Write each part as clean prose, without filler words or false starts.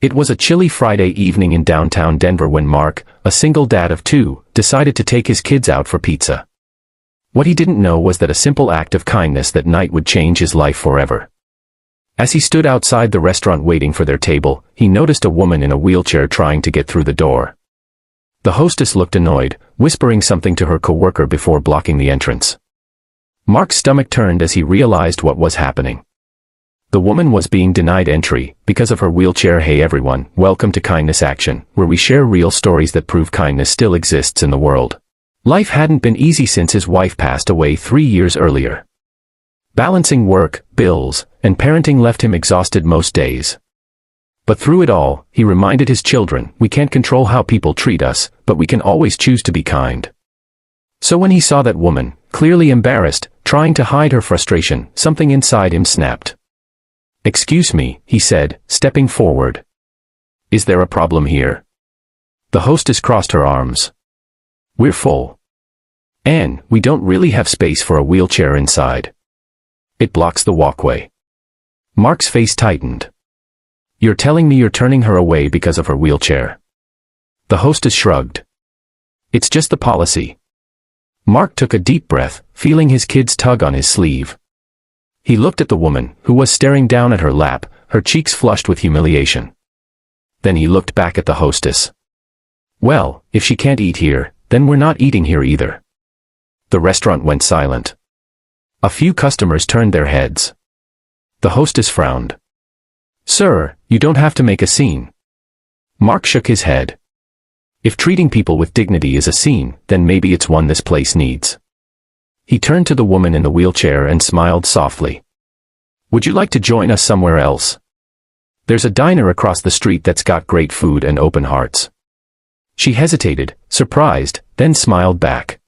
It was a chilly Friday evening in downtown Denver when Mark, a single dad of two, decided to take his kids out for pizza. What he didn't know was that a simple act of kindness that night would change his life forever. As he stood outside the restaurant waiting for their table, he noticed a woman in a wheelchair trying to get through the door. The hostess looked annoyed, whispering something to her coworker before blocking the entrance. Mark's stomach turned as he realized what was happening. The woman was being denied entry because of her wheelchair. Hey everyone, welcome to Kindness Action, where we share real stories that prove kindness still exists in the world. Life hadn't been easy since his wife passed away 3 years earlier. Balancing work, bills, and parenting left him exhausted most days. But through it all, he reminded his children, we can't control how people treat us, but we can always choose to be kind. So when he saw that woman, clearly embarrassed, trying to hide her frustration, something inside him snapped. "Excuse me," he said, stepping forward. "Is there a problem here?" The hostess crossed her arms. "We're full. And we don't really have space for a wheelchair inside. It blocks the walkway." Mark's face tightened. "You're telling me you're turning her away because of her wheelchair?" The hostess shrugged. "It's just the policy." Mark took a deep breath, feeling his kids tug on his sleeve. He looked at the woman, who was staring down at her lap, her cheeks flushed with humiliation. Then he looked back at the hostess. "Well, if she can't eat here, then we're not eating here either." The restaurant went silent. A few customers turned their heads. The hostess frowned. "Sir, you don't have to make a scene." Mark shook his head. If treating people with dignity is a scene, then maybe it's one this place needs. He turned to the woman in the wheelchair and smiled softly. "Would you like to join us somewhere else? There's a diner across the street that's got great food and open hearts." She hesitated, surprised, then smiled back.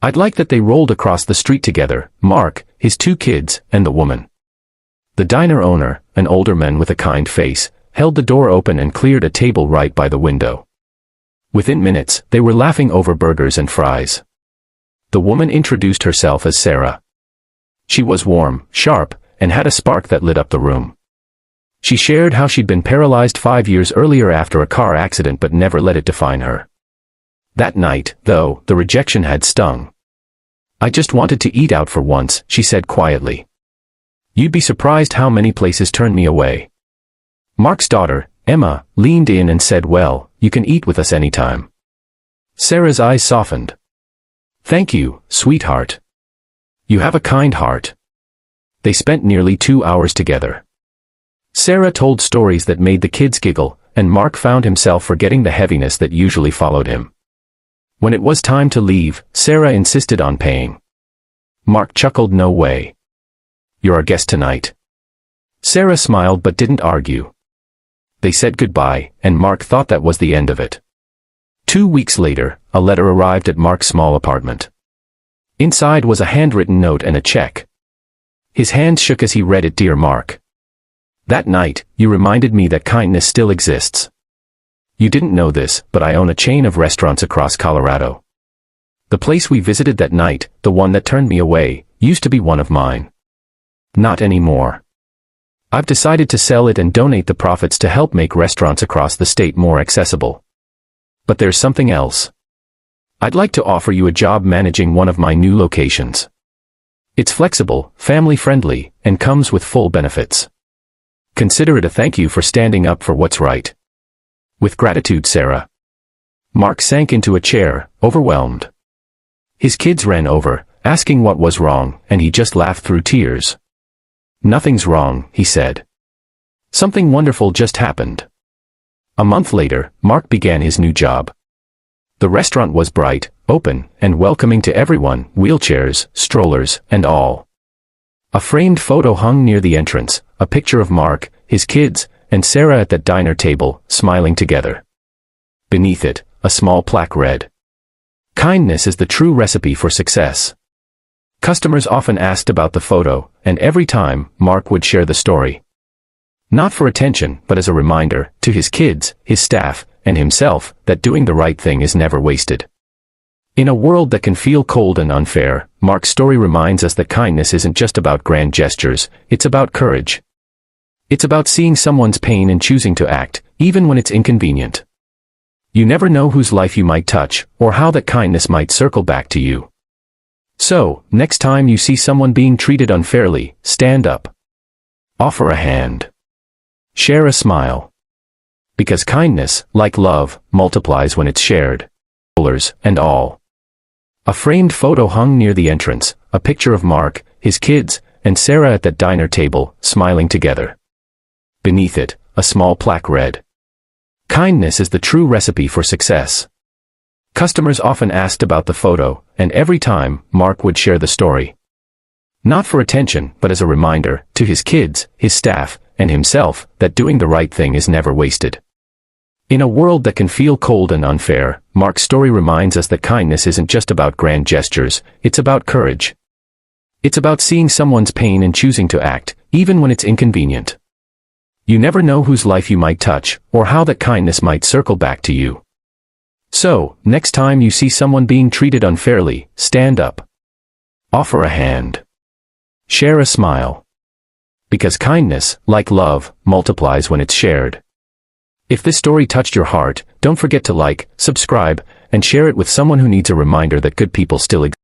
"I'd like that." They rolled across the street together, Mark, his 2 kids, and the woman. The diner owner, an older man with a kind face, held the door open and cleared a table right by the window. Within minutes, they were laughing over burgers and fries. The woman introduced herself as Sarah. She was warm, sharp, and had a spark that lit up the room. She shared how she'd been paralyzed 5 years earlier after a car accident but never let it define her. That night, though, the rejection had stung. "I just wanted to eat out for once," she said quietly. "You'd be surprised how many places turn me away." Mark's daughter, Emma, leaned in and said, "Well, you can eat with us anytime." Sarah's eyes softened. "Thank you, sweetheart. You have a kind heart." They spent nearly 2 hours together. Sarah told stories that made the kids giggle, and Mark found himself forgetting the heaviness that usually followed him. When it was time to leave, Sarah insisted on paying. Mark chuckled, "No way. You're our guest tonight." Sarah smiled but didn't argue. They said goodbye, and Mark thought that was the end of it. 2 weeks later, a letter arrived at Mark's small apartment. Inside was a handwritten note and a check. His hands shook as he read it. "Dear Mark. That night, you reminded me that kindness still exists. You didn't know this, but I own a chain of restaurants across Colorado. The place we visited that night, the one that turned me away, used to be one of mine. Not anymore. I've decided to sell it and donate the profits to help make restaurants across the state more accessible. But there's something else. I'd like to offer you a job managing one of my new locations. It's flexible, family-friendly, and comes with full benefits. Consider it a thank you for standing up for what's right. With gratitude, Sarah." Mark sank into a chair, overwhelmed. His kids ran over, asking what was wrong, and he just laughed through tears. "Nothing's wrong," he said. "Something wonderful just happened." A month later, Mark began his new job. The restaurant was bright, open, and welcoming to everyone, wheelchairs, strollers, and all. A framed photo hung near the entrance, a picture of Mark, his kids, and Sarah at that diner table, smiling together. Beneath it, a small plaque read, "Kindness is the true recipe for success." Customers often asked about the photo, and every time, Mark would share the story. Not for attention, but as a reminder, to his kids, his staff, and himself, that doing the right thing is never wasted. In a world that can feel cold and unfair, Mark's story reminds us that kindness isn't just about grand gestures, it's about courage. It's about seeing someone's pain and choosing to act, even when it's inconvenient. You never know whose life you might touch, or how that kindness might circle back to you. So, next time you see someone being treated unfairly, stand up. Offer a hand. Share a smile. Because kindness, like love, multiplies when it's shared. And all. A framed photo hung near the entrance, a picture of Mark, his kids, and Sarah at that diner table, smiling together. Beneath it, a small plaque read, "Kindness is the true recipe for success." Customers often asked about the photo, and every time, Mark would share the story. Not for attention, but as a reminder, to his kids, his staff, and himself, that doing the right thing is never wasted. In a world that can feel cold and unfair, Mark's story reminds us that kindness isn't just about grand gestures, it's about courage. It's about seeing someone's pain and choosing to act, even when it's inconvenient. You never know whose life you might touch, or how that kindness might circle back to you. So, next time you see someone being treated unfairly, stand up. Offer a hand. Share a smile. Because kindness, like love, multiplies when it's shared. If this story touched your heart, don't forget to like, subscribe, and share it with someone who needs a reminder that good people still exist.